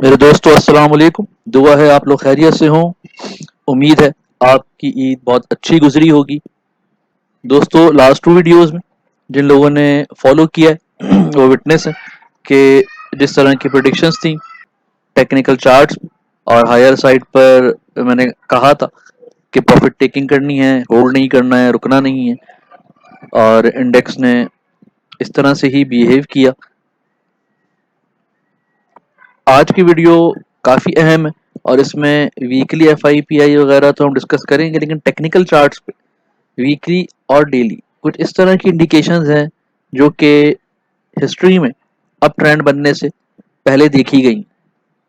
मेरे दोस्तों अस्सलाम वालेकुम। दुआ है आप लोग खैरियत से हों। उम्मीद है आपकी ईद बहुत अच्छी गुजरी होगी। दोस्तों लास्ट 2 वीडियोस में जिन लोगों ने फॉलो किया है वो विटनेस है कि जिस तरह की प्रोडिक्शंस थी टेक्निकल चार्ट्स और हायर साइड पर मैंने कहा था कि प्रॉफिट टेकिंग करनी है, होल्ड नहीं करना है, रुकना नहीं है, और इंडेक्स ने इस तरह से ही बिहेव किया। आज की वीडियो काफ़ी अहम है और इसमें वीकली एफआईपीआई वगैरह तो हम डिस्कस करेंगे, लेकिन टेक्निकल चार्ट्स पे वीकली और डेली कुछ इस तरह की इंडिकेशंस हैं जो कि हिस्ट्री में अब ट्रेंड बनने से पहले देखी गई।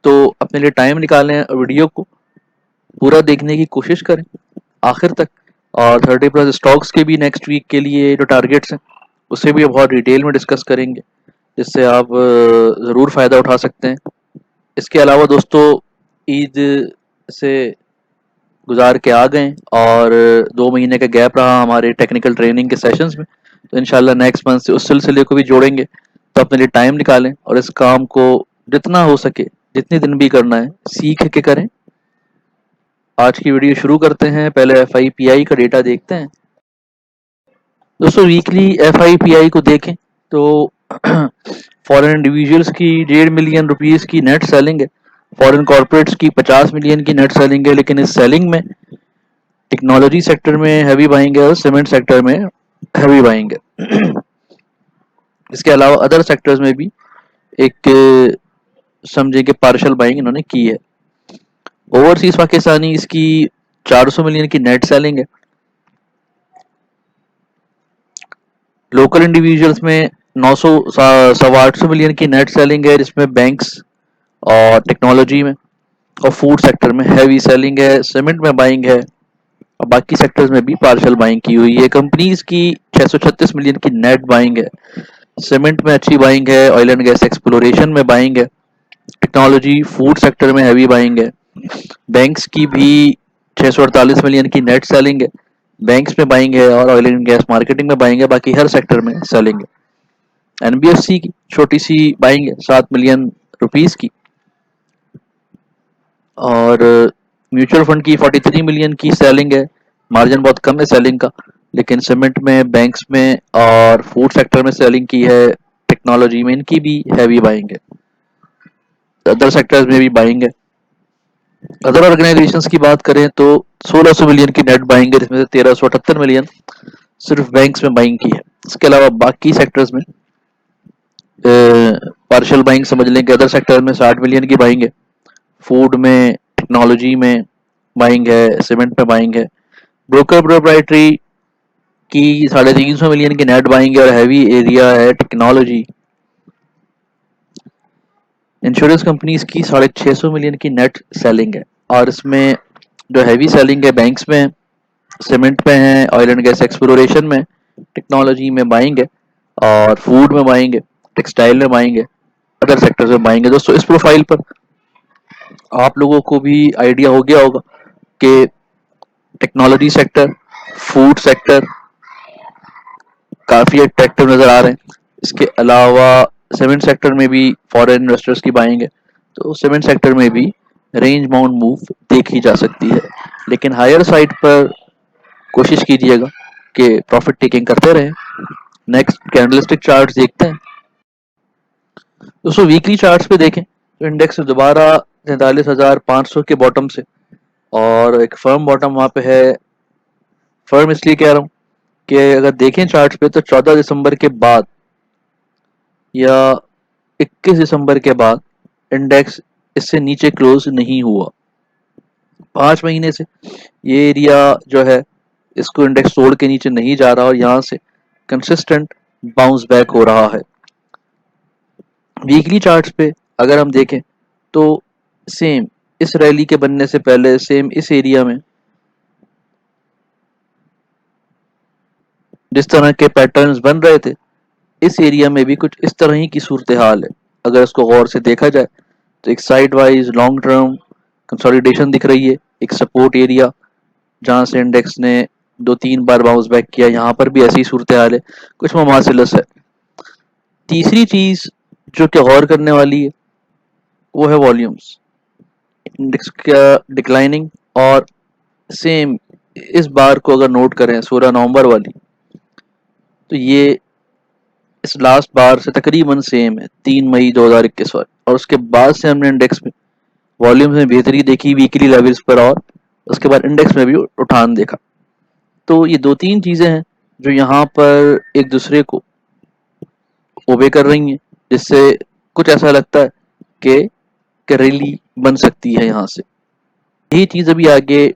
तो अपने लिए टाइम निकालें, वीडियो को पूरा देखने की कोशिश करें आखिर तक। और 30+ स्टॉक्स के भी नेक्स्ट वीक के लिए जो टारगेट्स हैं उसे भी बहुत डिटेल में डिस्कस करेंगे, जिससे आप ज़रूर फ़ायदा उठा सकते हैं। इसके अलावा दोस्तों ईद से गुजार के आ गए और 2 महीने का गैप रहा हमारे टेक्निकल ट्रेनिंग के सेशंस में। तो इंशाल्लाह नेक्स्ट मंथ से उस सिलसिले को भी जोड़ेंगे। तो अपने लिए टाइम निकालें और इस काम को जितना हो सके, जितने दिन भी करना है, सीख के करें। आज की वीडियो शुरू करते हैं। पहले एफआईपीआई का डेटा देखते हैं। दोस्तों वीकली एफआईपीआई को देखें तो फॉरेन इंडिविजुअल्स की 1.5 मिलियन रुपीस की नेट सेलिंग है। फॉरेन कॉर्पोरेट्स की 50 मिलियन की नेट सेलिंग है, लेकिन इस सेलिंग में टेक्नोलॉजी सेक्टर में हैवी बाइंग है और सीमेंट सेक्टर में हैवी बाइंग है। इसके अलावा अदर सेक्टर्स में भी एक समझे कि पार्शल बाइंग इन्होंने की है। ओवरसीज पाकिस्तानी इसकी 400 मिलियन की नेट सेलिंग है। लोकल इंडिविजुअल्स में 900 800 मिलियन की नेट सेलिंग है, जिसमें बैंक्स और टेक्नोलॉजी में और फूड सेक्टर में हैवी सेलिंग है। सीमेंट में बाइंग है और बाकी सेक्टर्स में भी पार्शल बाइंग की हुई है। कंपनीज की 636 मिलियन की नेट बाइंग है। सीमेंट में अच्छी बाइंग है, ऑयल एंड गैस एक्सप्लोरेशन में बाइंग है, टेक्नोलॉजी फूड सेक्टर में हैवी बाइंग है। बैंक्स की भी 648 मिलियन की नेट सेलिंग है। बैंक्स में बाइंग है और ऑयल एंड गैस मार्केटिंग में बाइंग है, बाकी हर सेक्टर में सेलिंग है। एनबीएफसी की छोटी सी बाइंग है 7 मिलियन रुपीस की, और म्यूचुअल फंड की 43 मिलियन की सेलिंग है। मार्जिन बहुत कम है सेलिंग का, लेकिन सीमेंट में, बैंक्स में और फूड सेक्टर में सेलिंग की है। टेक्नोलॉजी में इनकी भी हैवी बाइंग है। अदर सेक्टर्स में भी बाइंग है। अदर ऑर्गेनाइजेशंस की बात करें तो 1600 मिलियन की नेट बाइंग है, जिसमें से 1378 मिलियन सिर्फ बैंक्स में बाइंग की है। इसके अलावा बाकी सेक्टर्स में पार्शियल बाइंग समझ लें कि अदर सेक्टर में 60 मिलियन की बाइंग है। फूड में, टेक्नोलॉजी में बाइंग है, सीमेंट में बाइंग है। ब्रोकर प्रोप्राइटरी की 350 मिलियन की नेट बाइंग है और हैवी एरिया है टेक्नोलॉजी। इंश्योरेंस कंपनीज की 650 मिलियन की नेट सेलिंग है, और इसमें जो हैवी सेलिंग है बैंक्स में, सीमेंट में है, ऑयल एंड गैस एक्सप्लोरेशन में, टेक्नोलॉजी में बाइंग है और फूड में बाइंग है, टेक्सटाइल में बाइंग है, अदर सेक्टर्स में बाइंग है। दोस्तों इस प्रोफाइल पर आप लोगों को भी आइडिया हो गया होगा कि टेक्नोलॉजी सेक्टर, फूड सेक्टर काफ़ी अट्रैक्टिव नज़र आ रहे हैं। इसके अलावा सीमेंट सेक्टर में भी फॉरेन इन्वेस्टर्स की बाइंग है, तो सीमेंट सेक्टर में भी रेंज बाउंड मूव देखी जा सकती है। लेकिन हायर साइड पर कोशिश कीजिएगा कि प्रॉफिट टेकिंग करते रहें। नेक्स्ट कैंडलस्टिक चार्ट्स देखते हैं। दोस्तों वीकली चार्ट्स पे देखें तो इंडेक्स दोबारा 43,500 के बॉटम से, और एक फर्म बॉटम वहाँ पे है। फर्म इसलिए कह रहा हूँ कि अगर देखें चार्ट्स पे तो 14 दिसंबर के बाद या 21 दिसंबर के बाद इंडेक्स इससे नीचे क्लोज नहीं हुआ। 5 महीने से ये एरिया जो है, इसको इंडेक्स तोड़ के नीचे नहीं जा रहा और यहाँ से कंसिस्टेंट बाउंस बैक हो रहा है। वीकली चार्ट्स पे अगर हम देखें तो सेम इस रैली के बनने से पहले, सेम इस एरिया में जिस तरह के पैटर्न्स बन रहे थे, इस एरिया में भी कुछ इस तरह ही की सूरत हाल है। अगर इसको गौर से देखा जाए तो एक side wise long term consolidation दिख रही है, एक सपोर्ट एरिया जहां से इंडेक्स ने 2-3 बार बाउंस बैक किया। यहाँ पर भी ऐसी सूरत हाल है, कुछ ममासिलस है। तीसरी चीज जो कि गौर करने वाली है वो है वॉल्यूम्स। इंडेक्स का डिक्लाइनिंग, और सेम इस बार को अगर नोट करें 16 नवंबर वाली, तो ये इस लास्ट बार से तकरीबन सेम है 3 मई 2021 वाली। और उसके बाद से हमने इंडेक्स में वॉल्यूम्स में बेहतरी देखी वीकली लेवल्स पर, और उसके बाद इंडेक्स में भी उठान देखा। तो ये दो तीन चीज़ें हैं जो यहाँ पर एक दूसरे को ओबे कर रही हैं, जिससे कुछ ऐसा लगता है कि रैली बन सकती है यहाँ से। यही चीज़ अभी आगे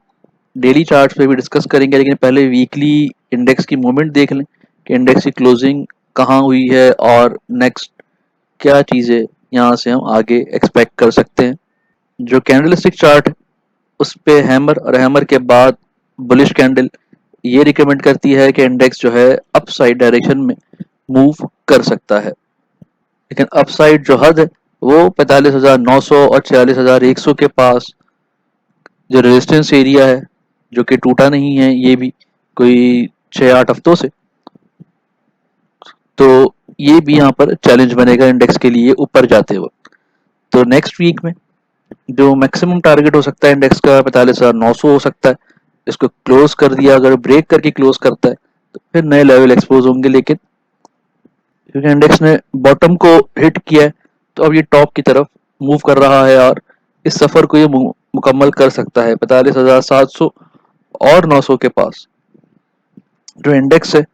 डेली चार्ट्स पे भी डिस्कस करेंगे, लेकिन पहले वीकली इंडेक्स की मूवमेंट देख लें कि इंडेक्स की क्लोजिंग कहाँ हुई है और नेक्स्ट क्या चीज़ें यहाँ से हम आगे एक्सपेक्ट कर सकते हैं। जो कैंडलस्टिक चार्ट है उस पे हैमर और हैमर के बाद बुलिश कैंडल ये रिकमेंड करती है कि इंडेक्स जो है अपसाइड डायरेक्शन में मूव कर सकता है, लेकिन अपसाइड जो हद है वो 45,900 और 46,100 के पास जो रेजिस्टेंस एरिया है, जो कि टूटा नहीं है ये भी कोई 6-8 हफ्तों से, तो ये भी यहाँ पर चैलेंज बनेगा इंडेक्स के लिए ऊपर जाते वक्त। तो नेक्स्ट वीक में जो मैक्सिमम टारगेट हो सकता है इंडेक्स का 45,900 हो सकता है। इसको क्लोज कर दिया, अगर ब्रेक करके क्लोज करता है तो फिर नए लेवल एक्सपोज होंगे, लेकिन क्योंकि इंडेक्स ने बॉटम को हिट किया है तो अब ये टॉप की तरफ मूव कर रहा है, और इस सफर को ये मुकम्मल कर सकता है 45,700 और 900 के पास। जो इंडेक्स है,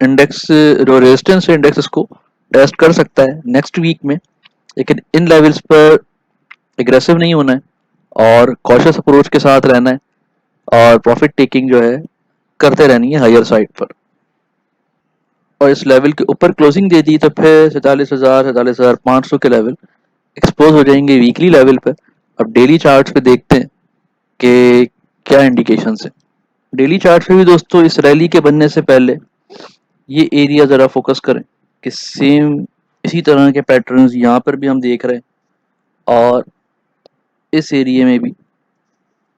इंडेक्स जो रेजिस्टेंस है, इंडेक्स इसको टेस्ट कर सकता है नेक्स्ट वीक में, लेकिन इन लेवल्स पर एग्रेसिव नहीं होना है और कॉशियस अप्रोच के साथ रहना है, और प्रॉफिट टेकिंग जो है करते रहनी है हायर साइड पर। और इस लेवल के ऊपर क्लोजिंग दे दी तो फिर 47,000 47,500 के लेवल एक्सपोज हो जाएंगे वीकली लेवल पर। अब डेली चार्ट्स पे देखते हैं कि क्या इंडिकेशंस है। डेली चार्ट पे भी दोस्तों इस रैली के बनने से पहले ये एरिया ज़रा फोकस करें कि सेम इसी तरह के पैटर्न्स यहाँ पर भी हम देख रहे हैं, और इस एरिया में भी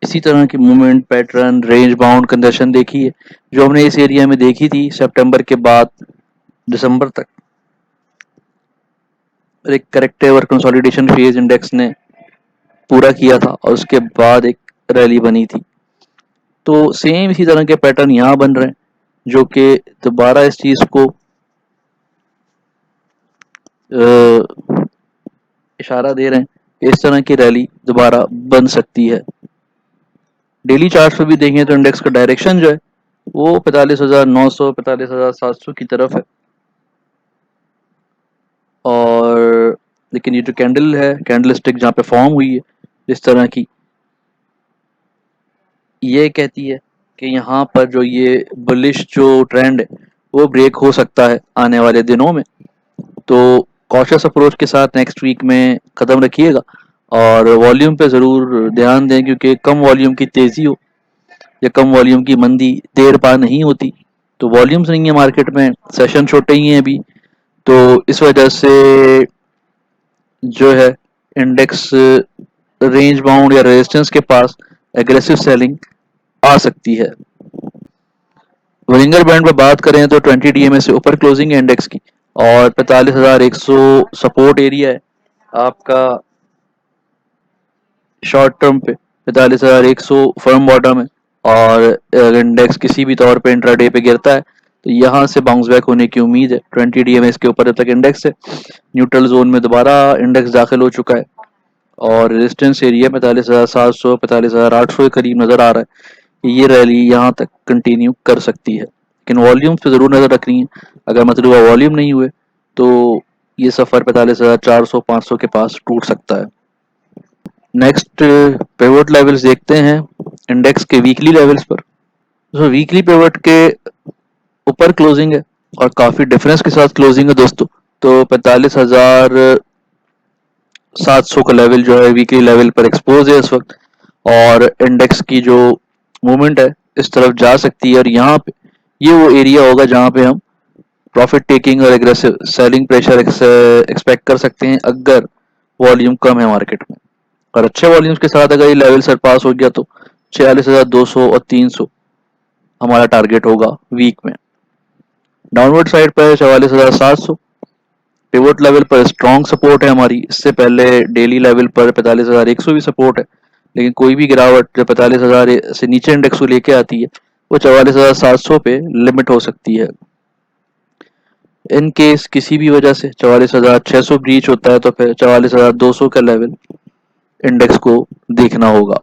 इसी तरह की movement pattern range bound condition देखी है जो हमने इस एरिया में देखी थी सितंबर के बाद दिसंबर तक। एक करेक्टिव और कंसोलिडेशन फेज इंडेक्स ने पूरा किया था और उसके बाद एक रैली बनी थी। तो सेम इसी तरह के पैटर्न यहाँ बन रहे हैं जो कि दोबारा इस चीज़ को इशारा दे रहे हैं कि इस तरह की रैली दोबारा बन सकती है। डेली चार्ट पर भी देखें तो इंडेक्स का डायरेक्शन जो है वो 45,900 45,700 की तरफ है, और लेकिन ये जो कैंडल है, कैंडल स्टिक जहाँ पे फॉर्म हुई है इस तरह की, ये कहती है कि यहाँ पर जो ये बुलिश जो ट्रेंड है वो ब्रेक हो सकता है आने वाले दिनों में। तो कॉशियस अप्रोच के साथ नेक्स्ट वीक में कदम रखिएगा, और वॉल्यूम पे ज़रूर ध्यान दें, क्योंकि कम वॉल्यूम की तेज़ी हो या कम वॉल्यूम की मंदी देर पा नहीं होती। तो वॉल्यूम्स नहीं है मार्केट में, सेशन छोटे ही हैं अभी, तो इस वजह से जो है इंडेक्स रेंज बाउंड या रेजिस्टेंस के पास एग्रेसिव सेलिंग आ सकती है। बोलिंगर बैंड पर बात करें तो 20 डीएमए से ऊपर क्लोजिंग है इंडेक्स की, और 45,100 सपोर्ट एरिया है आपका शॉर्ट टर्म पे, 45,100 फर्म बॉटम है। और अगर इंडेक्स किसी भी तौर पे इंट्राडे पे गिरता है तो यहाँ से बाउंस बैक होने की उम्मीद है। 20 डीएमएस के ऊपर जब तक इंडेक्स है, न्यूट्रल जोन में दोबारा इंडेक्स दाखिल हो चुका है, और रेजिस्टेंस एरिया 45,700 45,800 के करीब नजर आ रहा है कि ये रैली यहाँ तक कंटिन्यू कर सकती है। लेकिन वॉल्यूम्स पे ज़रूर नज़र रखनी है, अगर मतलूबा वॉल्यूम नहीं हुए तो ये सफ़र 45,400 500 के पास टूट सकता है। नेक्स्ट पिवट लेवल्स देखते हैं इंडेक्स के वीकली लेवल्स पर। तो वीकली पिवट के ऊपर क्लोजिंग है और काफ़ी डिफरेंस के साथ क्लोजिंग है दोस्तों। तो 45,700 का लेवल जो है वीकली लेवल पर एक्सपोज है इस वक्त, और इंडेक्स की जो मूवमेंट है इस तरफ जा सकती है, और यहाँ पे ये वो एरिया होगा जहाँ पे हम प्रॉफिट टेकिंग और एग्रेसिव सेलिंग प्रेशर एक्सपेक्ट कर सकते हैं अगर वॉल्यूम कम है मार्केट में। और अच्छे वॉल्यूम्स के साथ अगर ये लेवल सरपास हो गया तो 46,200 और 300 हमारा टारगेट होगा वीक में। डाउनवर्ड साइड पर 44,700 पिवोट लेवल पर स्ट्रॉन्ग सपोर्ट है हमारी। इससे पहले डेली लेवल पर 45,100 भी सपोर्ट है, लेकिन कोई भी गिरावट जो 45,000 से नीचे इंडेक्स को लेके आती है वो 44,700 पे लिमिट हो सकती है। इन केस किसी भी वजह से 44,600 ब्रीच होता है तो फिर 44,200 का लेवल इंडेक्स को देखना होगा।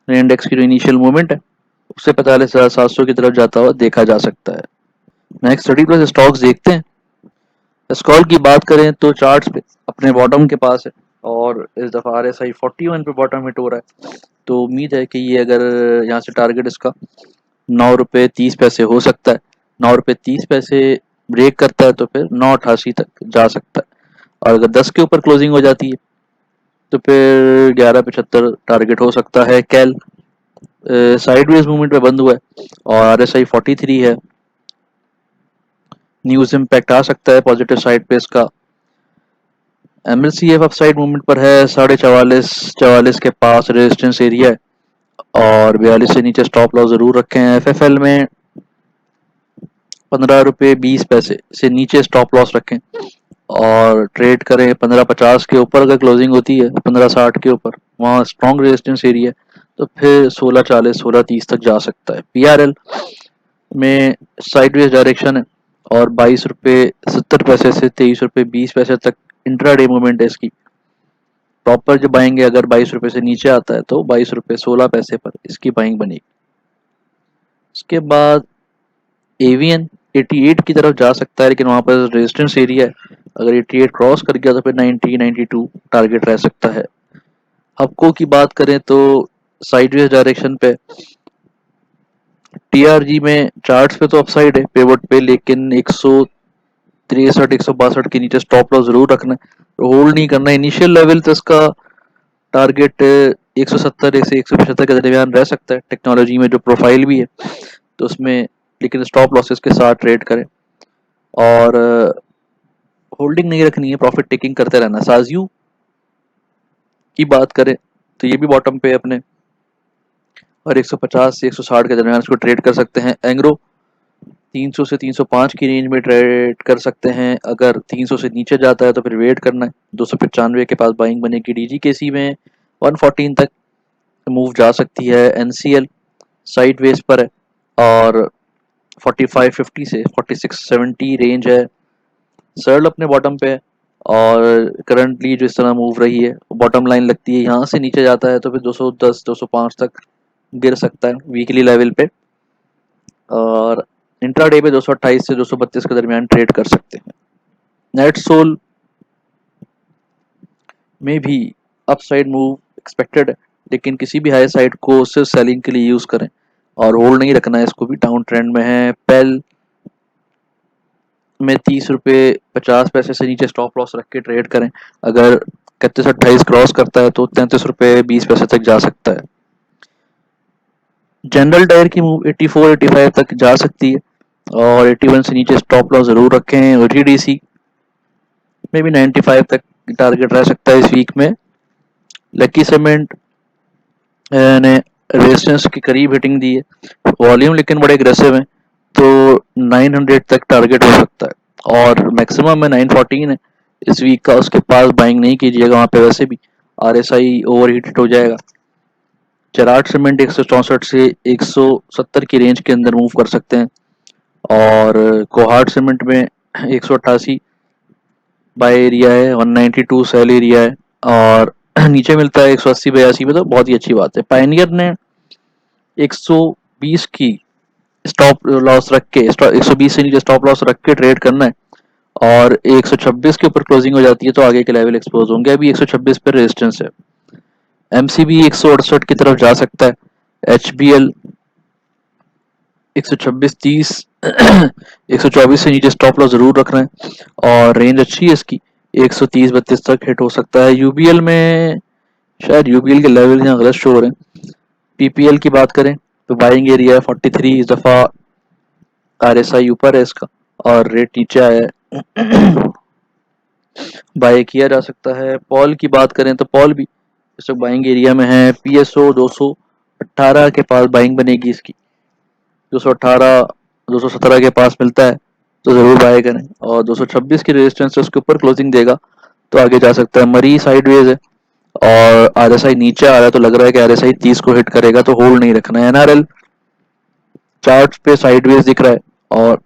इंडेक्स की जो इनिशियल मूवमेंट है उससे 45,700 की तरफ जाता हुआ देखा जा सकता है। नेक्स्ट 30+ स्टॉक्स देखते हैं। स्कॉल की बात करें तो चार्ट्स पे अपने बॉटम के पास है और इस दफ़ा RSI 41 पे बॉटम हिट हो रहा है, तो उम्मीद है कि ये अगर यहाँ से टारगेट इसका 9 रुपये 30 पैसे हो सकता है। 9 रुपये 30 पैसे ब्रेक करता है तो फिर 9.88 तक जा सकता है, और अगर 10 के ऊपर क्लोजिंग हो जाती है तो फिर 11.75 टारगेट हो सकता है। कैल साइडवेज मूवमेंट पे बंद हुआ है और RSI 43 है। न्यूज इम्पैक्ट आ सकता है पॉजिटिव साइड पे इसका। MLCF अपसाइड मूवमेंट पर है, 44.5 के पास रेजिस्टेंस एरिया है और 42 से नीचे स्टॉप लॉस जरूर रखे हैं। FFL में 15 रुपये 20 पैसे से नीचे स्टॉप लॉस रखें और ट्रेड करें 15.50 के ऊपर। अगर क्लोजिंग होती है 15.60 के ऊपर, वहाँ स्ट्रॉन्ग रेजिस्टेंस एरिया तो फिर 16.40 16.30 तक जा सकता है। PRL में साइडवेज डायरेक्शन है और 22 रुपये 70 पैसे से 23 रुपये 20 पैसे तक इंट्राडे मूवमेंट है इसकी। प्रॉपर जब बाइंग अगर 22 रुपये से नीचे आता है तो 22 रुपये 16 पैसे पर इसकी बाइंग बनेगी। इसके बाद एवीएन 88 की तरफ जा सकता है, लेकिन वहां पर रेजिस्टेंस एरिया है, अगर 88 क्रॉस कर गया तो फिर 90 92 टारगेट रह सकता है। हबको की बात करें तो साइडवेज डायरेक्शन पे, TRG में चार्ट्स पे तो अपसाइड है पिवट पे, लेकिन 163 162 के नीचे स्टॉप लॉस जरूर रखना है, होल्ड नहीं करना है। इनिशियल लेवल तो इसका टारगेट 170 से 175 के दरमियान रह सकता है। टेक्नोलॉजी में जो प्रोफाइल भी है तो उसमें, लेकिन स्टॉप लॉसेस के साथ ट्रेड करें और होल्डिंग नहीं रखनी है, प्रॉफिट टेकिंग करते रहना। साजियो की बात करें तो ये भी बॉटम पे अपने और 150 से 160 के दरमियान इसको ट्रेड कर सकते हैं। एंग्रो 300 से 305 की रेंज में ट्रेड कर सकते हैं, अगर 300 से नीचे जाता है तो फिर वेट करना है। 295 के पास बाइंग बनेगी। DGKC में 114 तक मूव जा सकती है। NCL साइड वेज पर है और 4550 से 4670 रेंज है। सर्ल अपने बॉटम पे है और करंटली जो इस तरह मूव रही है बॉटम लाइन लगती है, यहाँ से नीचे जाता है तो फिर 210 205 तक गिर सकता है वीकली लेवल पे, और इंट्राडे पे 228 से 232 के दरमियान ट्रेड कर सकते हैं। नेट सोल में भी अपसाइड मूव एक्सपेक्टेड है, लेकिन किसी भी हाई साइड को सिर्फ सेलिंग के लिए यूज करें और होल्ड नहीं रखना है, इसको भी डाउन ट्रेंड में है। पेल में 30 रुपये 50 पैसे से नीचे स्टॉप लॉस रख के ट्रेड करें, अगर 31-28 क्रॉस करता है तो 33 रुपये 20 पैसे तक जा सकता है। जनरल टायर की मूव 84 85 तक जा सकती है और 81 से नीचे स्टॉप लॉस जरूर रखें। OTDC में भी 95 तक टारगेट रह सकता है इस वीक में। लकी सीमेंट ने रेजिस्टेंस के करीब हिटिंग दी है, वॉल्यूम लेकिन बड़े एग्रेसिव है तो 900 तक टारगेट हो सकता है और मैक्सिमम में 914 है इस वीक का। उसके पास बाइंग नहीं कीजिएगा, वहाँ पे वैसे भी RSI ओवर हीटेड हो जाएगा। चराट सीमेंट 164 से 170 की रेंज के अंदर मूव कर सकते हैं और कोहाट सीमेंट में 188 बाय एरिया है, 192 सेल एरिया है और नीचे मिलता है 180 82 में, तो बहुत ही अच्छी बात है। पायनियर ने 120 की स्टॉप लॉस रख के 120 से नीचे स्टॉप लॉस रख के ट्रेड करना है और 126 के ऊपर क्लोजिंग हो जाती है तो आगे के लेवल एक्सपोज होंगे। अभी 126 पर रेजिस्टेंस है। MCB 168 की तरफ जा सकता है। HBL 126-30 124 से नीचे स्टॉप लॉस जरूर रखना है और रेंज अच्छी है इसकी, 130-32 तक हिट हो सकता है। UBL में शायद UBL के लेवल यहाँ गलत शो हो रहे हैं। PPL की बात करें तो बाइंग एरिया है 43, इस दफा RSI ऊपर है इसका और रेट नीचे आया है, बाय किया जा सकता है। पॉल की बात करें तो पॉल भी इस वक्त बाइंग एरिया में है। PSO 218 के पास बाइंग बनेगी इसकी, 218 217 के पास मिलता है तो ज़रूर बाय करें। और 226 की रेजिस्टेंस है, उसके ऊपर क्लोजिंग देगा तो आगे जा सकता है। मरी साइडवेज है और आरएसआई नीचे आ रहा है, तो लग रहा है कि आरएसआई 30 को हिट करेगा, तो होल्ड नहीं रखना है। एनआरएल चार्ट पे साइडवेज दिख रहा है और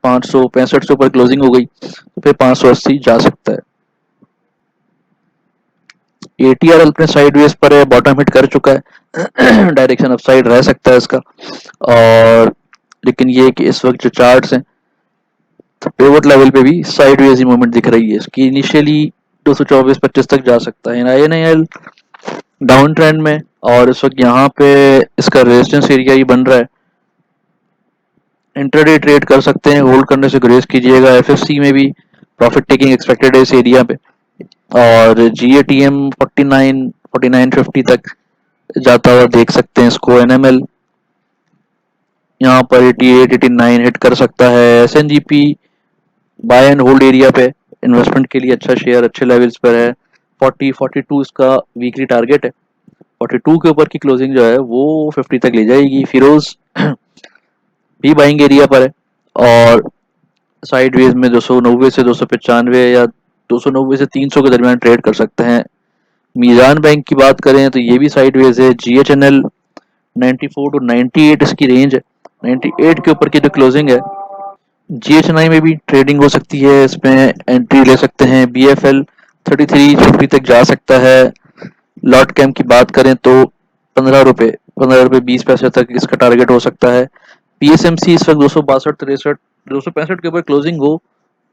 565 से ऊपर क्लोजिंग हो गई तो फिर 580 जा सकता है। एटीआर अपने साइडवेज पर है, बॉटम हिट कर चुका है, डायरेक्शन अपसाइड रह सकता है इसका। और लेकिन ये कि इस वक्त जो चार्ट्स हैं तो पिवट लेवल पे भी साइडवेज ही मूवमेंट दिख रही है इसकी। इनिशियली 224-25 तक जा सकता है। आईएनआईएल डाउन ट्रेंड में और इस वक्त यहाँ पे इसका रेजिस्टेंस एरिया ही बन रहा है। इंट्राडे ट्रेड कर सकते हैं, होल्ड करने से ग्रेस कीजिएगा। एफएफसी में भी प्रॉफिट टेकिंग एक्सपेक्टेड है इस एरिया पे। और जीएटीएम 49-49.50 तक जाता हुआ देख सकते हैं इसको। एनएमएल यहाँ पर 88-89 हिट कर सकता है। एसएनजीपी बाय एंड होल्ड एरिया पे इन्वेस्टमेंट के लिए अच्छा शेयर, अच्छे लेवल्स पर है। 40-42 इसका वीकली टारगेट है। 42 के ऊपर की क्लोजिंग जो है वो 50 तक ले जाएगी। फिरोज भी बाइंग एरिया पर है और साइडवेज में 290 से 295 या 290 से 300 के दरमियान ट्रेड कर सकते हैं। मीजान बैंक की बात करें तो ये भी साइडवेज है। जीएचएनएल 94 टू 98 इसकी रेंज है। 98 के ऊपर की जो क्लोजिंग है, जीएचएनआई में भी ट्रेडिंग हो सकती है, इसमें एंट्री ले सकते हैं। बीएफएल 3350 तक जा सकता है। लॉट कैम की बात करें तो 15 रुपये 20 पैसे तक इसका टारगेट हो सकता है। पीएसएमसी इस वक्त 262-63 265 के ऊपर क्लोजिंग हो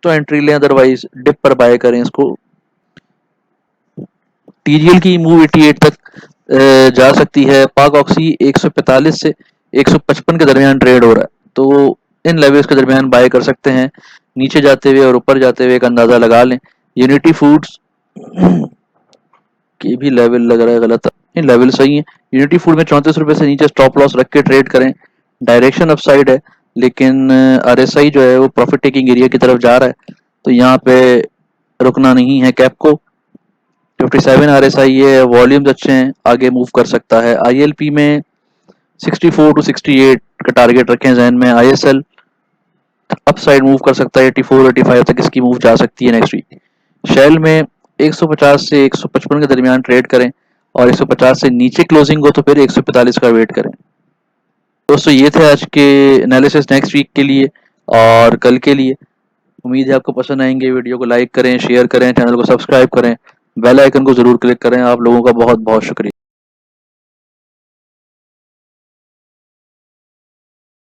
तो एंट्री लें, अदरवाइज डिप पर बाय करें इसको। टीजीएल की मूव 88 तक जा सकती है। पाक ऑक्सी 145 से 155 के दरमियान ट्रेड हो रहा है, तो इन लेवल्स के दरमियान बाय कर सकते हैं। नीचे जाते हुए और ऊपर जाते हुए एक अंदाजा लगा लें। यूनिटी फूड्स के भी लेवल लग रहा है गलत, नहीं लेवल सही है। यूनिटी फूड में 34 रुपए से नीचे स्टॉप लॉस रख के ट्रेड करें। डायरेक्शन अपसाइड है, लेकिन आरएसआई जो है वो प्रॉफिट टेकिंग एरिया की तरफ जा रहा है, तो यहाँ पे रुकना नहीं है। कैपको 57 आरएसआई है, वॉल्यूम्स अच्छे हैं, आगे मूव कर सकता है। आईएलपी में 64 टू 68 का टारगेट रखें जहन में। आईएसएल अप साइड मूव कर सकता है, 84-85 तक इसकी मूव जा सकती है नेक्स्ट वीक। शेल में 150 से 155 के दरमियान ट्रेड करें और 150 से नीचे क्लोजिंग हो तो फिर 145 का वेट करें। दोस्तों ये थे आज के एनालिसिस नेक्स्ट वीक के लिए और कल के लिए। उम्मीद है आपको पसंद आएंगे। वीडियो को लाइक करें, शेयर करें, चैनल को सब्सक्राइब करें, बेल आइकन को जरूर क्लिक करें। आप लोगों का बहुत बहुत शुक्रिया।